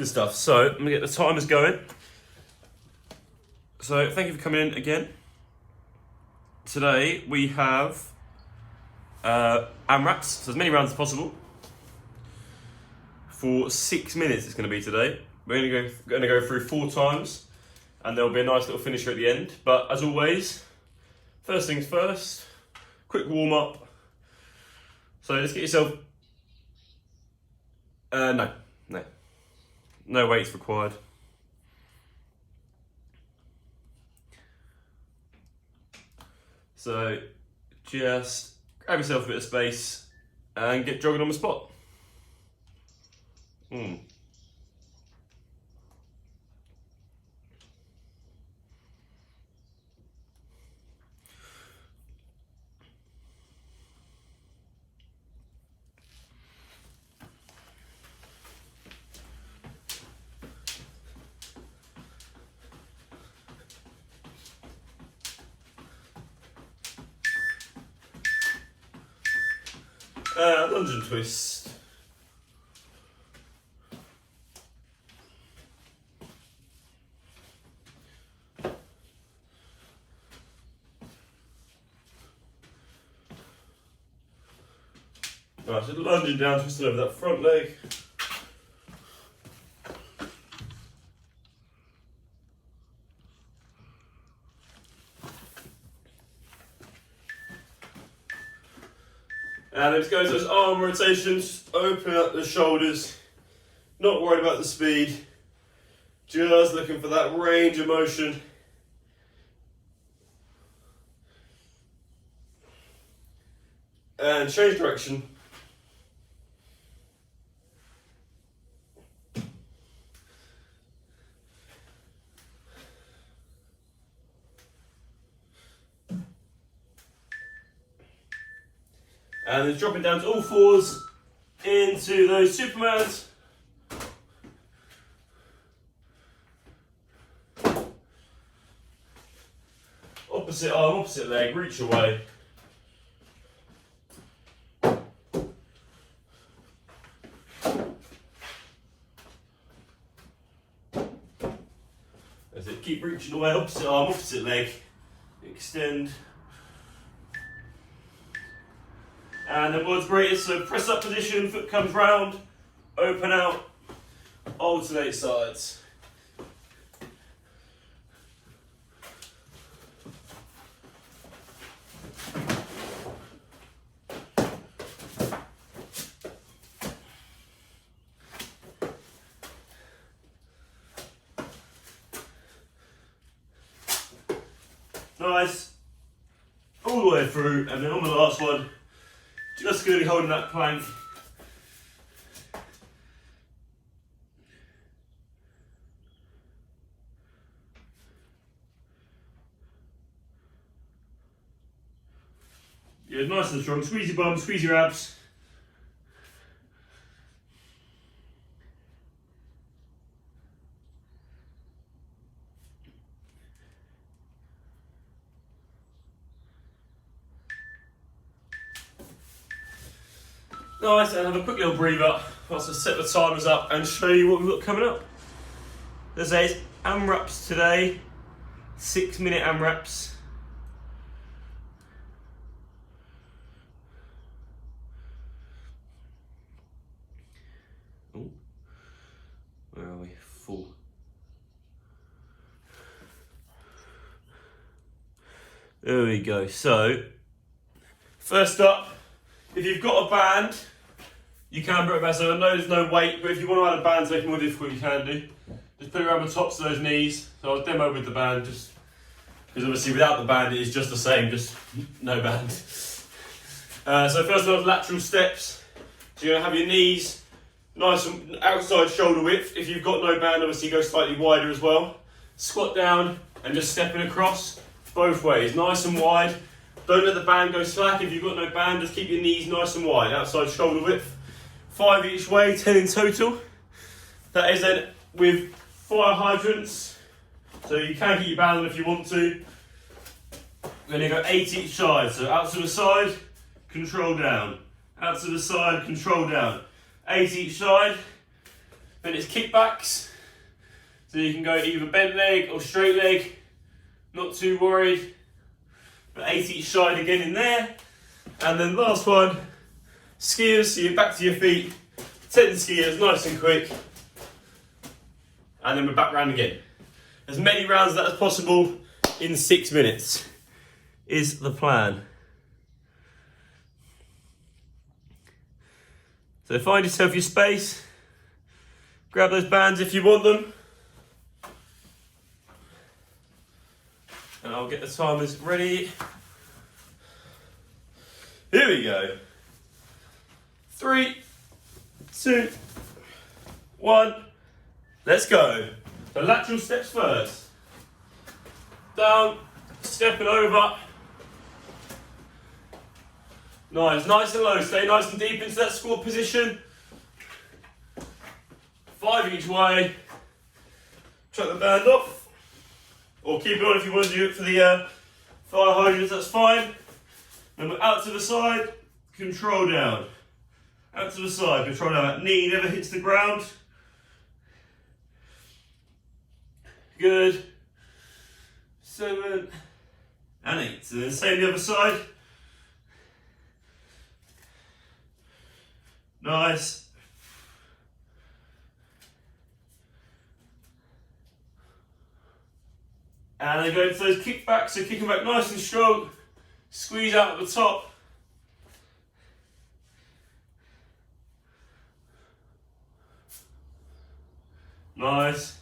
Good stuff. So I'm gonna get the timers going. So thank you for coming in again. Today we have AMRAPs, so as many rounds as possible. For 6 minutes it's going to be today. We're going to go through 4 times, and there'll be a nice little finisher at the end. But as always, first things first, quick warm up. So let's get yourself. No weights required. So just grab yourself a bit of space and get jogging on the spot. Lunge and twist. Right, so lunging down, twisting over that front leg. And let's go into those arm rotations, open up the shoulders, not worried about the speed, just looking for that range of motion. And change direction. And then dropping down to all fours into those Supermans. Opposite arm, opposite leg, reach away. That's it, keep reaching away, opposite arm, opposite leg. Extend. And then world's greatest, so press up position, foot comes round, open out, alternate sides. Nice, all the way through, and then on the last one, just going to be holding that plank. Yeah, nice and strong. Squeeze your bum, squeeze your abs. Nice, and have a quick little breather whilst I set the timers up and show you what we've got coming up. As I say, it's AMRAPs today, 6 minute AMRAPs. Oh, where are we? 4. There we go. So, first up, if you've got a band, you can put it back. So I know there's no weight, but if you want to add a band to make it more difficult, you can do. Just put it around the tops of those knees. So I'll demo with the band, just because obviously without the band it is just the same, just no band. So first of all, lateral steps. So you're going to have your knees nice and outside shoulder width. If you've got no band, obviously go slightly wider as well. Squat down and just stepping across both ways, nice and wide. Don't let the band go slack. If you've got no band, just keep your knees nice and wide, outside shoulder width. 5 each way, 10 in total. That is then with fire hydrants. So you can keep your band on if you want to. We're going to go 8 each side. So out to the side, control down. Out to the side, control down. 8 each side. Then it's kickbacks. So you can go either bent leg or straight leg. Not too worried. But 8 each side again in there. And then last one, skiers. So you're back to your feet. 10 skiers, nice and quick. And then we're back round again. As many rounds of that as possible in 6 minutes is the plan. So find yourself your space. Grab those bands if you want them. And I'll get the timers ready. Here we go. 3, 2, 1. Let's go. So lateral steps first. Down, stepping over. Nice and low. Stay nice and deep into that squat position. 5 each way. Chuck the band off. Or keep it on if you want to do it for the fire hydrants, that's fine. Then we're out to the side, control down. Out to the side, control down. That knee never hits the ground. Good. 7 and 8. So then same the other side. Nice. And then go into those kickbacks, so kicking back nice and strong. Squeeze out at the top. Nice.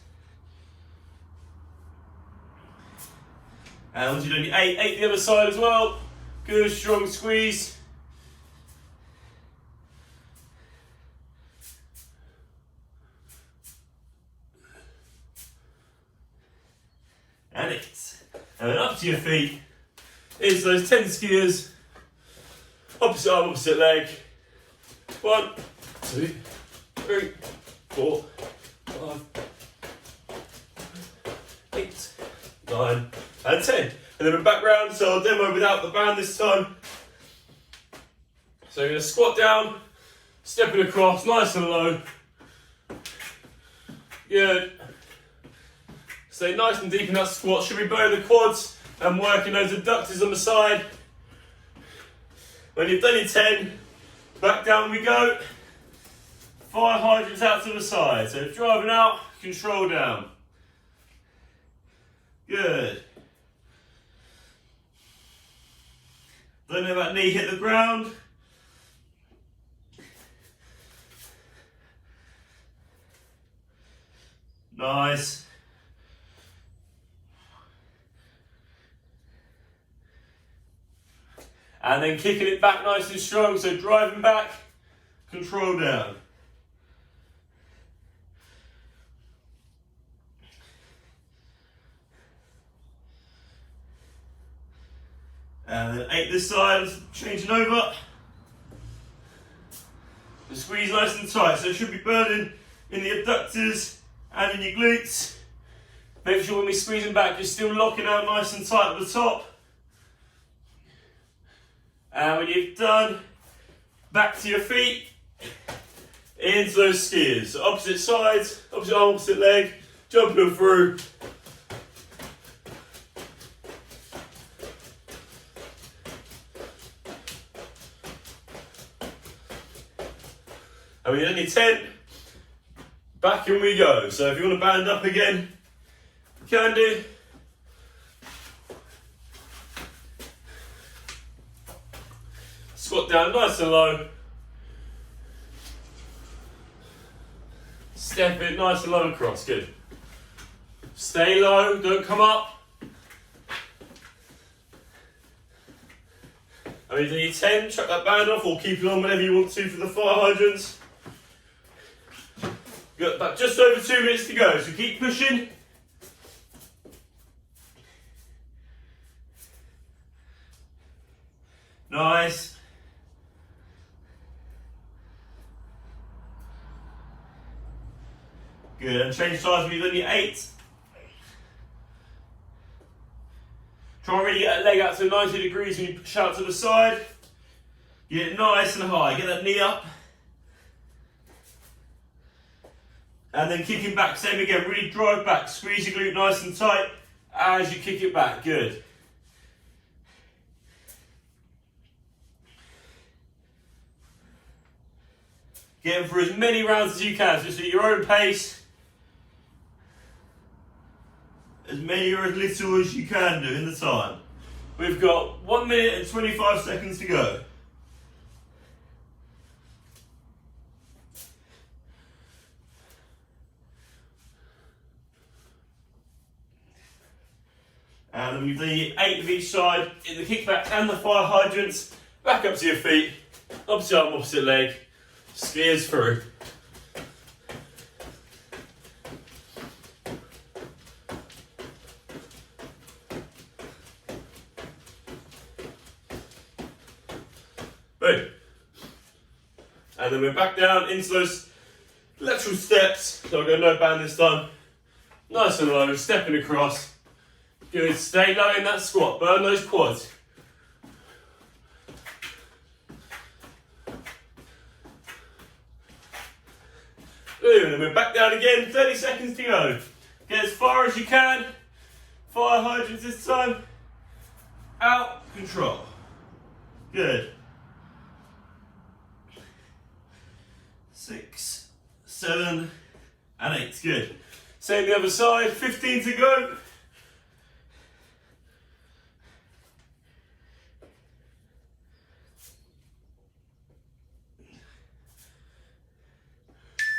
And once you're doing the 8 the other side as well. Good, strong squeeze. And 8. And then up to your feet. Into those 10 skiers. Opposite arm, opposite leg. 1, 2, 3, 4, 5, 8, 9, and 10. And then we're back round, so I'll demo without the band this time. So you're going to squat down, stepping across, nice and low. Good. Stay nice and deep in that squat. Should be below the quads and working those adductors on the side. When you've done your 10, back down we go. Fire hydrants out to the side. So driving out, control down. Good. Don't let that knee hit the ground. Nice. And then kicking it back nice and strong, so driving back, control down. And then 8 this side, changing over. And squeeze nice and tight, so it should be burning in the abductors and in your glutes. Make sure when we're squeezing back, you're still locking out nice and tight at the top. And when you've done, back to your feet, into those skiers. So opposite sides, opposite arm, opposite leg, jumping through. And we're only 10, back and we go. So if you want to band up again, you can do. Squat down nice and low. Step it nice and low across, good. Stay low, don't come up. And when you do your 10, chuck that band off or keep it on whenever you want to for the fire hydrants. You've got about just over 2 minutes to go, so keep pushing. Nice. Good, and change sides when you've done your 8. Try and really get that leg out to 90 degrees when you push out to the side. Get it nice and high, get that knee up. And then kicking back, same again, really drive back, squeeze your glute nice and tight as you kick it back, good. Getting through as many rounds as you can, just at your own pace. As many or as little as you can do in the time. We've got 1 minute and 25 seconds to go. And then we've done 8 of each side in the kickback and the fire hydrants. Back up to your feet, opposite arm, opposite leg, skiers through. Boom. And then we're back down into those lateral steps. So we're going no band this time. Nice and low, stepping across. Good, stay low in that squat, burn those quads. Boom, and then we're back down again, 30 seconds to go. Get as far as you can. Fire hydrants this time. Out, control. Good. 6, 7, and 8, good. Same the other side, 15 to go.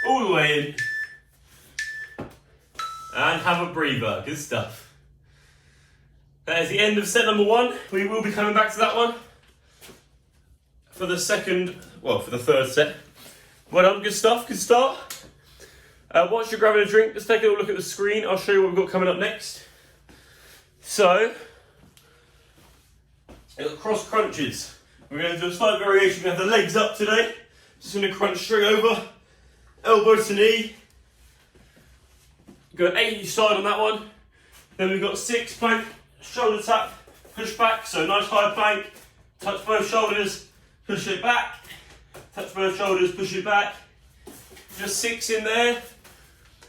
All the way in. And have a breather, good stuff. That is the end of set number 1. We will be coming back to that one for the third set. Well done, good stuff, good start. Whilst you're grabbing a drink, let's take a little look at the screen. I'll show you what we've got coming up next. So, we've got cross crunches. We're going to do a slight variation. We have the legs up today. Just going to crunch straight over, elbow to knee. Go 8 each side on that one. Then we've got 6 plank, shoulder tap, push back. So nice high plank, touch both shoulders, push it back. Touch both shoulders, push it back. Just 6 in there.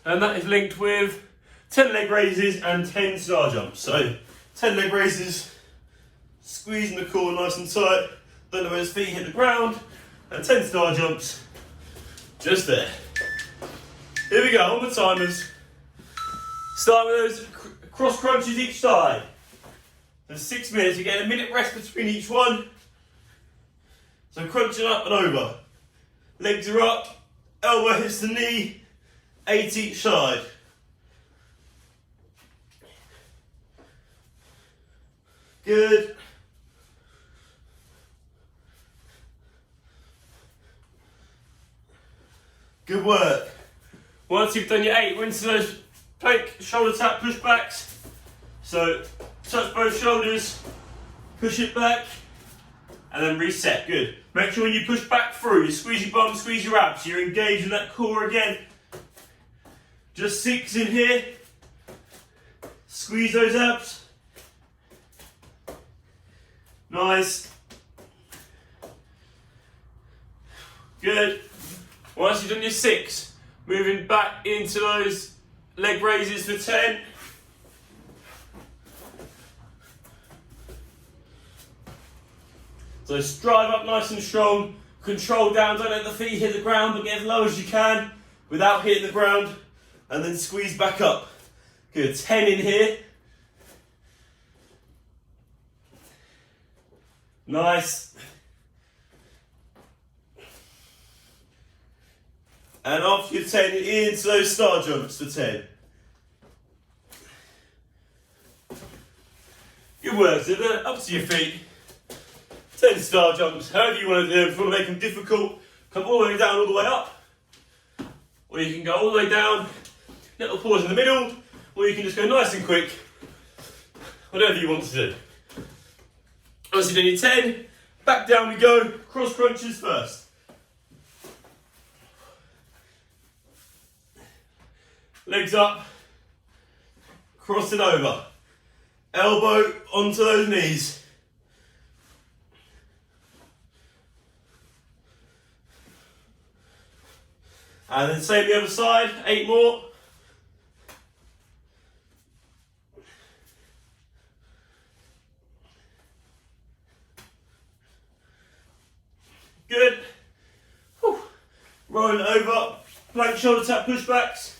And that is linked with 10 leg raises and 10 star jumps. So 10 leg raises, squeezing the core nice and tight. Don't know where his feet hit the ground. And 10 star jumps, just there. Here we go, on the timers. Start with those cross crunches each side. For 6 minutes, you get a minute rest between each one. So crunching up and over. Legs are up, elbow hits the knee, 8 each side. Good. Good work. Once you've done your 8, we're into those plank, shoulder tap, push backs. So touch both shoulders, push it back, and then reset. Good. Make sure when you push back through, you squeeze your bum, squeeze your abs. You're engaging that core again. Just 6 in here. Squeeze those abs. Nice. Good. Once you've done your 6, moving back into those leg raises for 10. So drive up nice and strong, control down, don't let the feet hit the ground, but get as low as you can without hitting the ground, and then squeeze back up. Good, 10 in here. Nice. And after your 10, into those star jumps for 10. Good work, so then up to your feet. 10 star jumps, however you want to do them. If you want to make them difficult, come all the way down, all the way up. Or you can go all the way down, little pause in the middle, or you can just go nice and quick. Whatever you want to do. Once you've done your 10, back down we go, cross crunches first. Legs up, cross it over. Elbow onto those knees. And then same the other side, 8 more. Good. Whew. Rolling it over, plank shoulder tap pushbacks.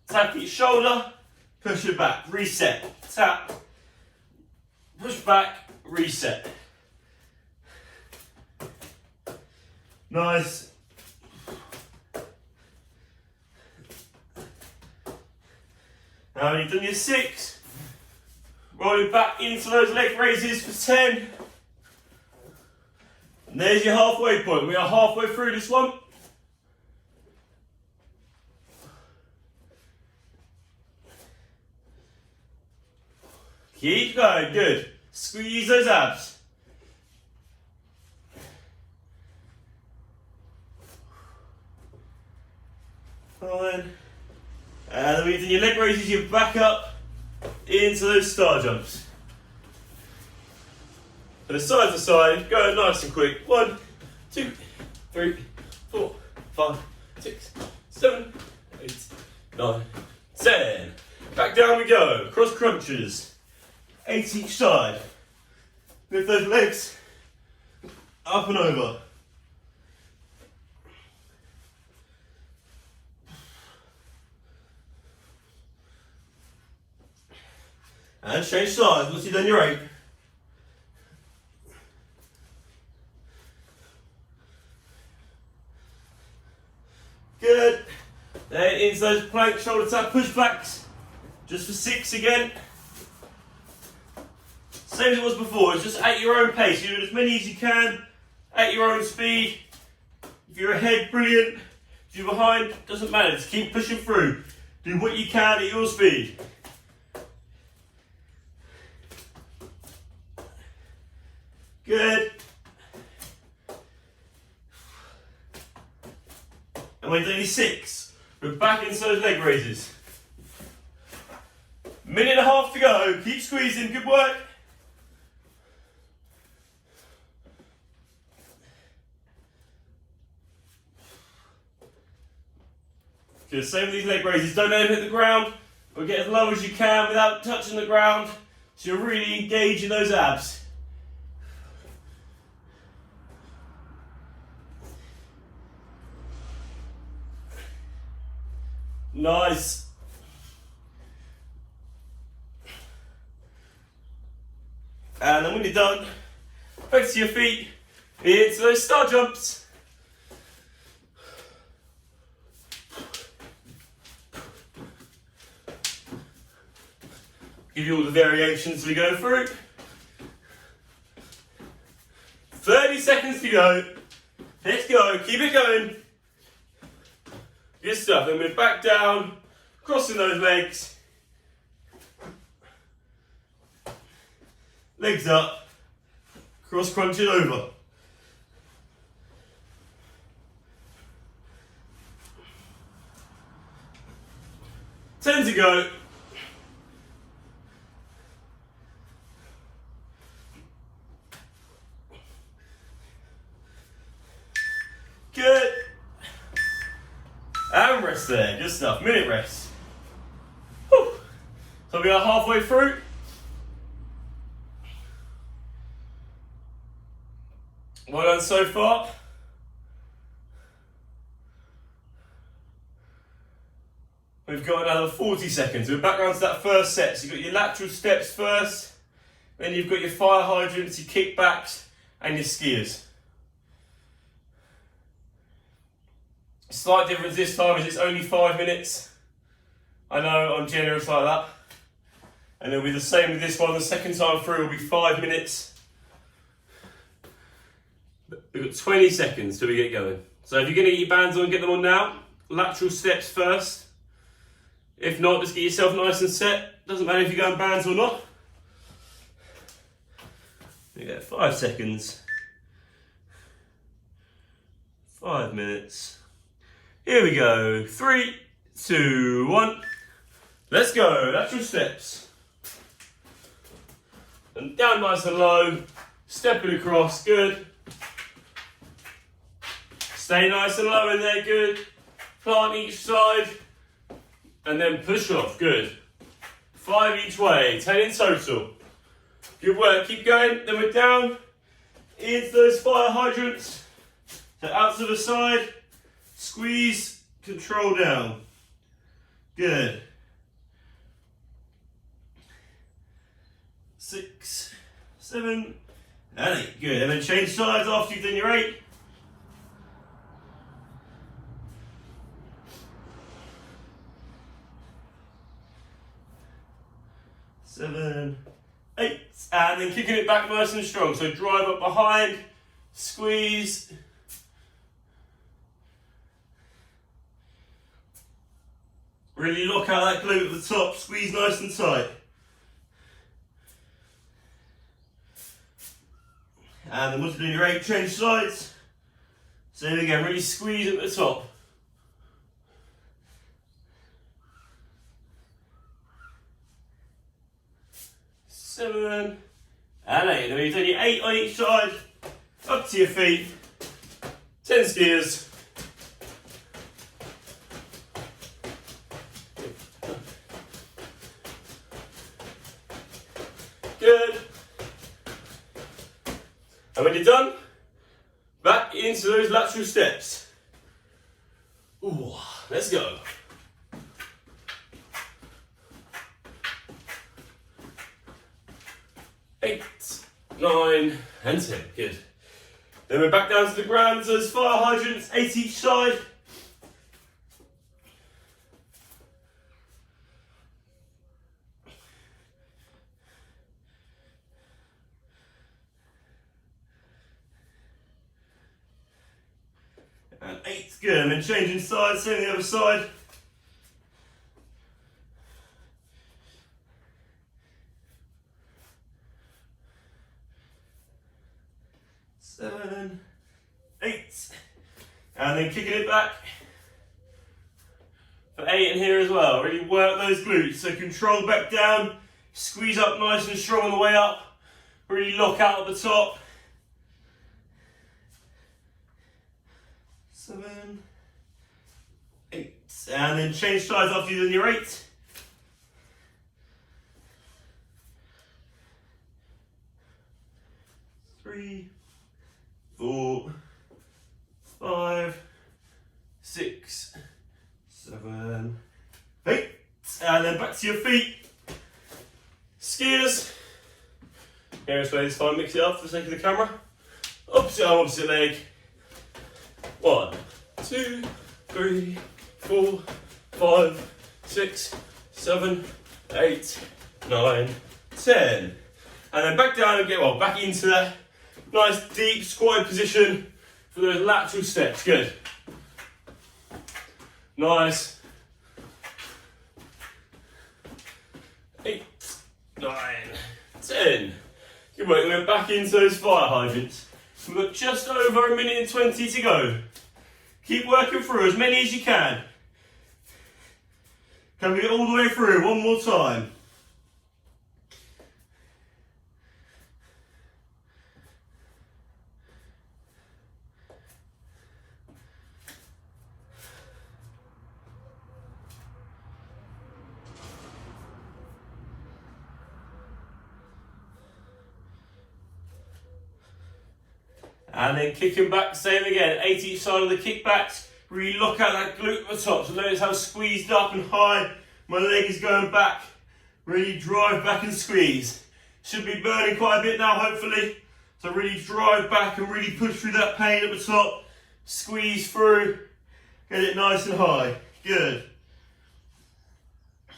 Tap your shoulder, push it back, reset, tap, push back, reset. Nice. Now when you've done your 6, rolling back into those leg raises for 10. And there's your halfway point. We are halfway through this one. Keep going, good. Squeeze those abs. Fine. And then when you've done your leg raises, you back up into those star jumps. And side to side, go nice and quick. 1, 2, 3, 4, 5, 6, 7, 8, 9, 10. Back down we go. Cross crunches. 8 each side. Lift those legs up and over. And change sides once you've done your 8. Good. Then into those plank shoulder tap pushbacks. Just for 6 again. Same as it was before, it's just at your own pace. You do as many as you can, at your own speed. If you're ahead, brilliant. If you're behind, doesn't matter, just keep pushing through. Do what you can at your speed. Good. And when you're doing 6, we're back into those leg raises. 1.5 minutes to go, keep squeezing, good work. Good, same with these leg raises, don't let them hit the ground, but get as low as you can without touching the ground, so you're really engaging those abs. Nice. And then when you're done, back to your feet, into those star jumps. Give you all the variations we go through. 30 seconds to go. Let's go, keep it going. Good stuff, then we're back down, crossing those legs. Legs up, cross crunching over. Ten to go. Good. And rest there, good stuff, minute rest. Whew. So we are halfway through. Well done so far. We've got another 40 seconds. We're back around to that first set. So you've got your lateral steps first, then you've got your fire hydrants, your kickbacks, and your skiers. Slight difference this time is it's only 5 minutes. I know I'm generous like that. And it'll be the same with this one. The second time through will be 5 minutes. We've got 20 seconds till we get going. So if you're going to get your bands on, get them on now. Lateral steps first. If not, just get yourself nice and set. Doesn't matter if you're going bands or not. You get 5 seconds. 5 minutes. Here we go. 3, 2, 1. Let's go. Lateral steps. And down nice and low. Stepping across. Good. Stay nice and low in there, good. Plant each side, and then push off, good. 5 each way, 10 in total. Good work, keep going, then we're down into those fire hydrants. So out to the side, squeeze, control down. Good. 6, 7, and 8. Good. And then change sides after you've done your 8. Seven, 8, and then kicking it back nice and strong. So drive up behind, squeeze. Really lock out that glute at the top, squeeze nice and tight. And then once you do your 8, change sides. Same again, really squeeze at the top. 7, and 8. Then you've done your 8 on each side, up to your feet, 10 skiers. Good. And when you're done, back into those lateral steps. Ooh, let's go. 8, 9, and 10. Good. Then we're back down to the ground. So there's fire hydrants, 8 each side. And 8's good. And then changing sides, same the other side. 7, 8, and then kicking it back for 8 in here as well. Really work those glutes. So control back down, squeeze up nice and strong on the way up. Really lock out at the top. 7, 8, and then change sides after you've done your 8. 3, 4, 5, 6, 7, 8, and then back to your feet. Skiers. Here, so this time mix it up for the sake of the camera. Opposite arm, opposite leg. 1, 2, 3, 4, 5, 6, 7, 8, 9, 10. And then back down and get back into that nice deep squatted position for those lateral steps. Good. Nice. 8, 9, 10. Good work. We're back into those fire hydrants. We've got just over 1 minute and 20 to go. Keep working through as many as you can. Can we get all the way through one more time? And then kicking back, same again, 8 each side of the kickbacks. Really lock out that glute at the top. So notice how squeezed up and high my leg is going back. Really drive back and squeeze. Should be burning quite a bit now, hopefully. So really drive back and really push through that pain at the top. Squeeze through. Get it nice and high. Good.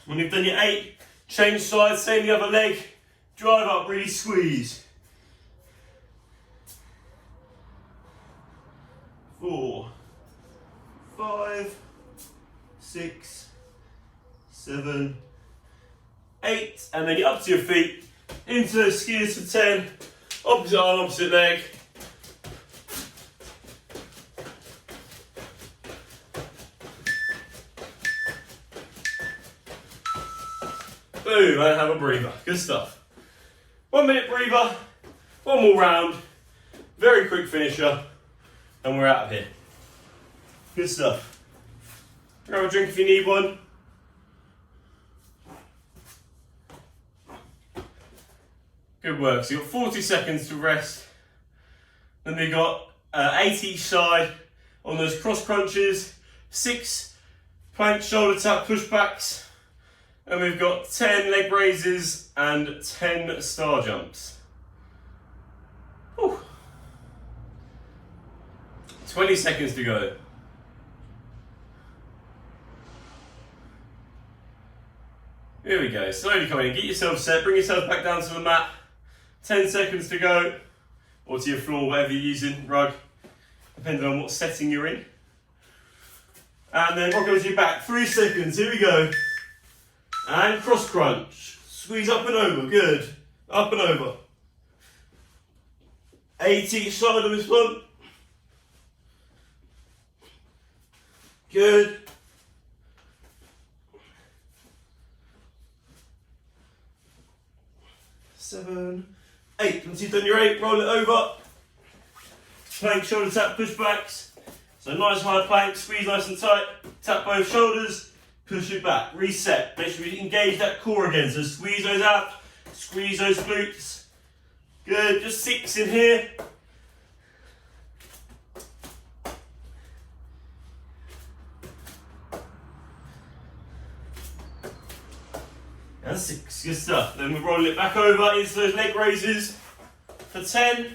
When you've done your 8, change sides, same the other leg. Drive up, really squeeze. 4, 5, 6, 7, 8, and then you're up to your feet, into those skiers for 10, opposite arm, opposite leg. Boom, and have a breather. Good stuff. 1 minute breather, one more round, very quick finisher, and we're out of here. Good stuff. Grab a drink if you need one. Good work. So you've got 40 seconds to rest. Then we've got 8 each side on those cross crunches, 6 plank shoulder tap pushbacks, and we've got 10 leg raises and 10 star jumps. Whew. 20 seconds to go. Here we go, slowly coming in, get yourself set, bring yourself back down to the mat. 10 seconds to go, or to your floor, whatever you're using, rug, depending on what setting you're in. And then rock over to your back, 3 seconds, here we go. And cross crunch, squeeze up and over, good, up and over. 8 each side of this one. Good. Seven, 8. Once you've done your 8, roll it over. Plank, shoulder tap, pushbacks. So nice high plank, squeeze nice and tight. Tap both shoulders, push it back, reset. Make sure you engage that core again. So squeeze those out, squeeze those glutes. Good, just 6 in here. And 6, good stuff. Then we roll it back over into those leg raises for 10.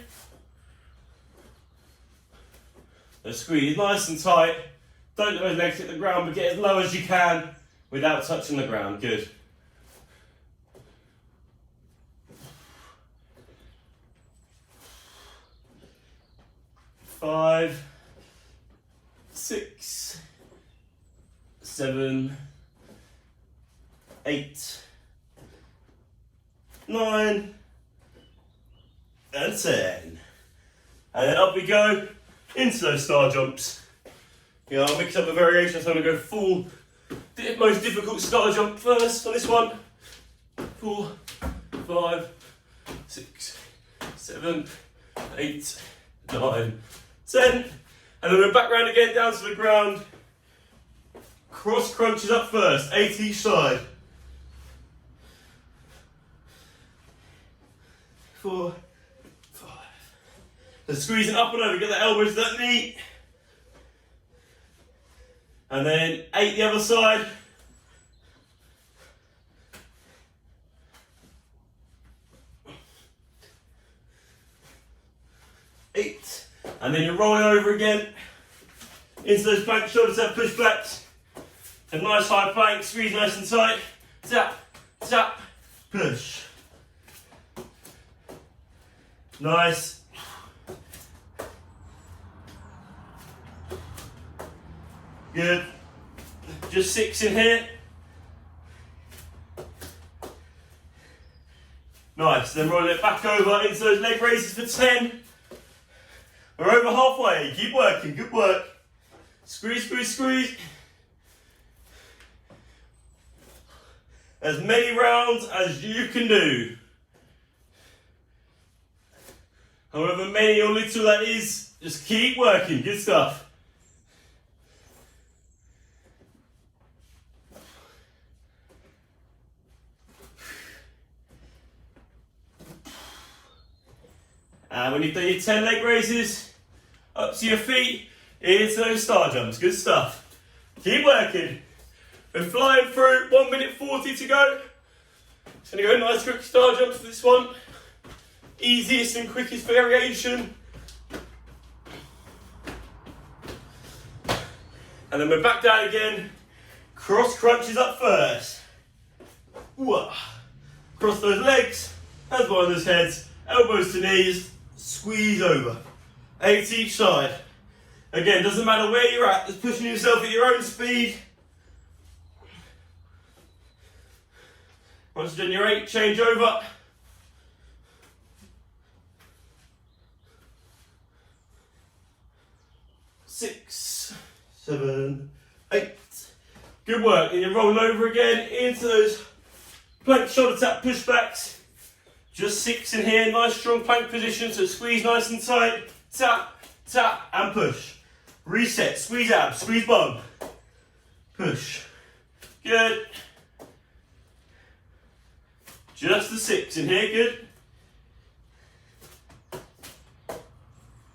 So squeeze nice and tight. Don't let those legs hit the ground, but get as low as you can without touching the ground. Good. Five, 6, 7, 8, 9, and 10. And then up we go into those star jumps. I'll mix up the variations, so I'm going to go full, most difficult star jump first on this one. 4, 5, 6, 7, 8, 9, 10. And then we're back round again down to the ground. Cross crunches up first, 8 each side. 4, 5. So squeezing up and over, get the elbows to that knee. And then 8 the other side. 8. And then you're rolling over again into those plank shoulder tap push backs. A nice high plank, squeeze nice and tight. Tap, tap, push. Nice. Good. Just 6 in here. Nice. Then roll it back over into those leg raises for 10. We're over halfway. Keep working. Good work. Squeeze, squeeze, squeeze. As many rounds as you can do. However many or little that is, just keep working. Good stuff. And when you've done your 10 leg raises, up to your feet, into those star jumps. Good stuff. Keep working. We're flying through, 1 minute 40 to go. Just going to go nice quick star jumps for this one. Easiest and quickest variation. And then we're back down again. Cross crunches up first. Ooh. Cross those legs, hands behind those heads, elbows to knees, squeeze over. 8 each side. Again, doesn't matter where you're at, just pushing yourself at your own speed. Once you've done your 8, change over. 6, 7, 8. Good work. And you're rolling over again into those plank shoulder tap pushbacks. Just 6 in here. Nice strong plank position. So squeeze nice and tight. Tap, tap, and push. Reset, squeeze abs, squeeze bum. Push. Good. Just the 6 in here, good.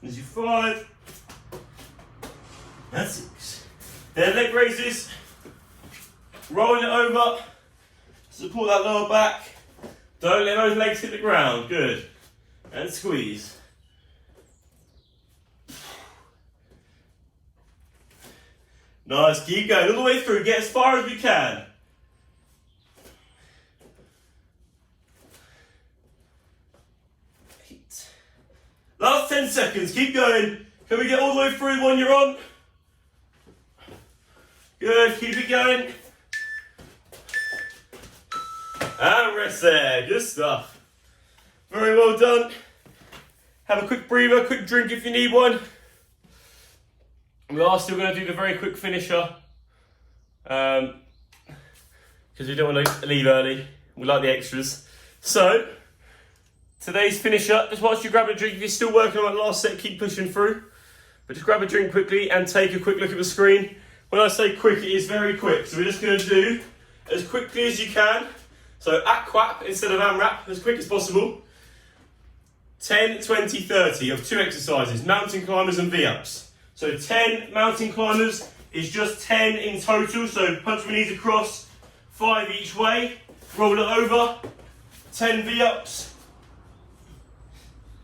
There's your 5. And 6. Then leg raises. Rolling it over. Support that lower back. Don't let those legs hit the ground. Good. And squeeze. Nice, keep going all the way through, get as far as you can. Last 10 seconds, keep going. Can we get all the way through the one you're on? Good, keep it going. And rest there, good stuff. Very well done. Have a quick breather, quick drink if you need one. We are still going to do the very quick finisher because we don't want to leave early. We like the extras. So, today's finisher, just whilst you grab a drink, if you're still working on that last set, keep pushing through. But just grab a drink quickly and take a quick look at the screen. When I say quick, it is very quick. So we're just going to do as quickly as you can. So AMRAP instead of AMRAP, as quick as possible. 10, 20, 30 of 2 exercises, mountain climbers and V-ups. So 10 mountain climbers is just 10 in total. So punch my knees across, 5 each way, roll it over, 10 V-ups.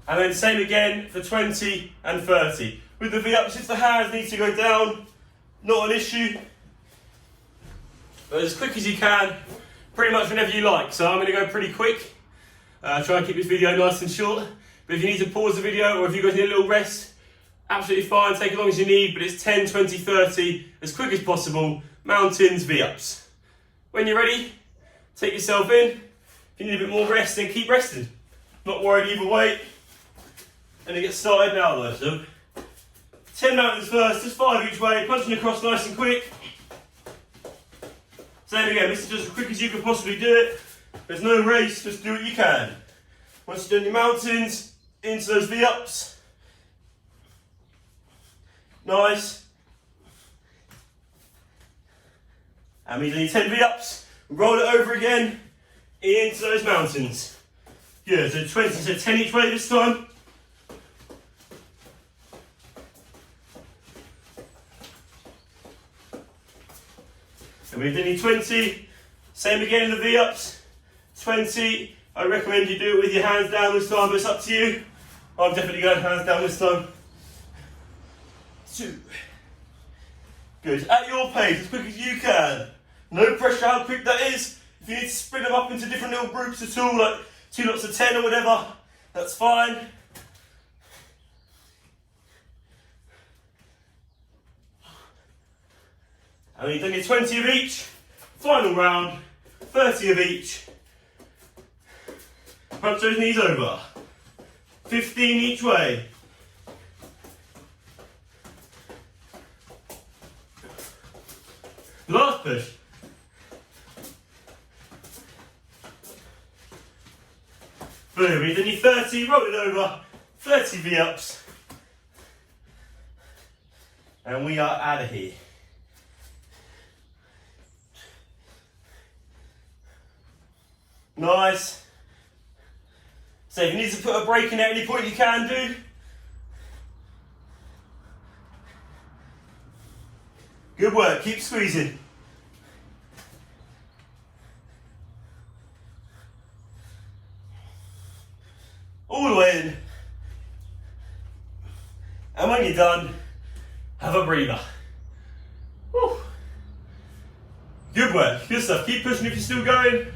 And then same again for 20 and 30. With the V-ups, if the hands need to go down, not an issue. But as quick as you can, pretty much whenever you like. So I'm going to go pretty quick. Try and keep this video nice and short. But if you need to pause the video or if you guys need a little rest, absolutely fine, take as long as you need, but it's 10, 20, 30, as quick as possible, mountains, V-ups. When you're ready, take yourself in. If you need a bit more rest, then keep resting. Not worried either way. And get started now though, so 10 mountains first, just 5 each way, punching across nice and quick. Same again, this is just as quick as you can possibly do it. There's no race, just do what you can. Once you've done your mountains, into those V-ups. Nice. And we do 10 V-ups, roll it over again, into those mountains. Good, so 20, so 10 each way this time. And we've done your 20, same again in the V-ups. 20, I recommend you do it with your hands down this time, but it's up to you. I'm definitely going hands down this time. 2. Good, at your pace, as quick as you can. No pressure how quick that is. If you need to split them up into different little groups at all, like 2 lots of 10 or whatever, that's fine. And we've done your 20 of each. Final round, 30 of each. Punch those knees over. 15 each way. Last push. Boom, we've done your 30, roll it over, 30 V-ups. And we are out of here. Nice. So if you need to put a break in at any point, you can do. Good work, keep squeezing. All the way in. And when you're done, have a breather. Woo. Good work, good stuff. Keep pushing if you're still going.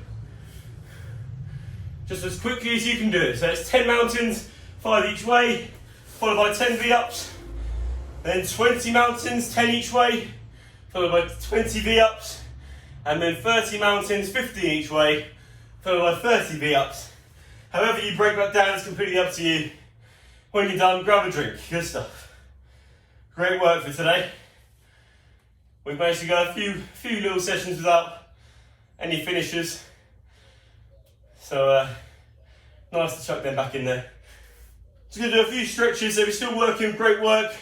Just as quickly as you can do it. So it's 10 mountains, 5 each way, followed by 10 V-ups. Then 20 mountains, 10 each way, followed by 20 V-ups. And then 30 mountains, 15 each way, followed by 30 V-ups. However you break that down is completely up to you. When you're done, grab a drink. Good stuff. Great work for today. We've managed to go a few little sessions without any finishers. So nice to chuck them back in there. Just going to do a few stretches, so we're still working, great work.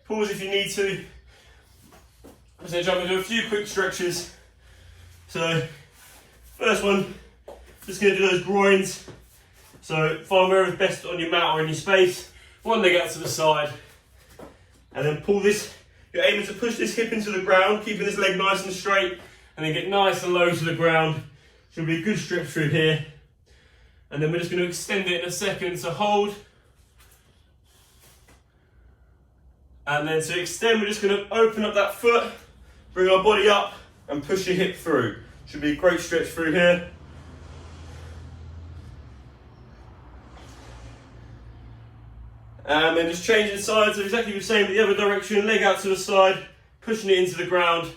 Pause if you need to. I'm just going to jump into a few quick stretches. So, first one, just going to do those groins. So, find wherever's best on your mat or in your space. One leg out to the side. And then pull this. You're aiming to push this hip into the ground, keeping this leg nice and straight. And then get nice and low to the ground. Should be a good stretch through here. And then we're just going to extend it in a second. So, hold. And then to extend, we're just going to open up that foot, bring our body up and push your hip through. Should be a great stretch through here. And then just changing sides, so exactly the same but the other direction, leg out to the side, pushing it into the ground.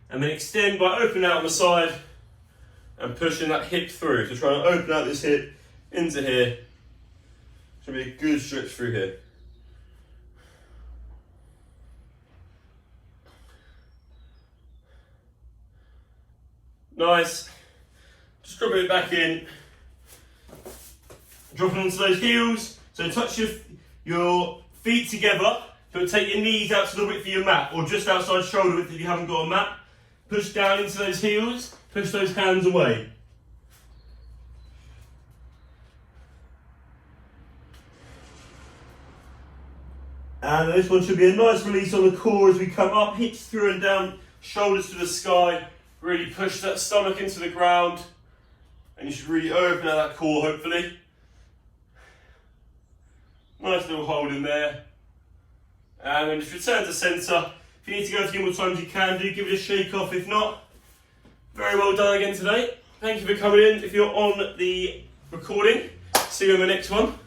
And then extend by opening out on the side and pushing that hip through. So trying to open out this hip into here. Should be a good stretch through here. Nice. Just drop it back in. Dropping onto those heels. So touch your feet together. So take your knees out to the width of your mat, or just outside shoulder width if you haven't got a mat. Push down into those heels. Push those hands away. And this one should be a nice release on the core as we come up, hips through and down, shoulders to the sky. Really push that stomach into the ground. And you should really open out that core, hopefully. Nice little hold in there. And then just return to centre. If you need to go a few more times, you can do. Give it a shake off. If not, very well done again today. Thank you for coming in. If you're on the recording, see you on the next one.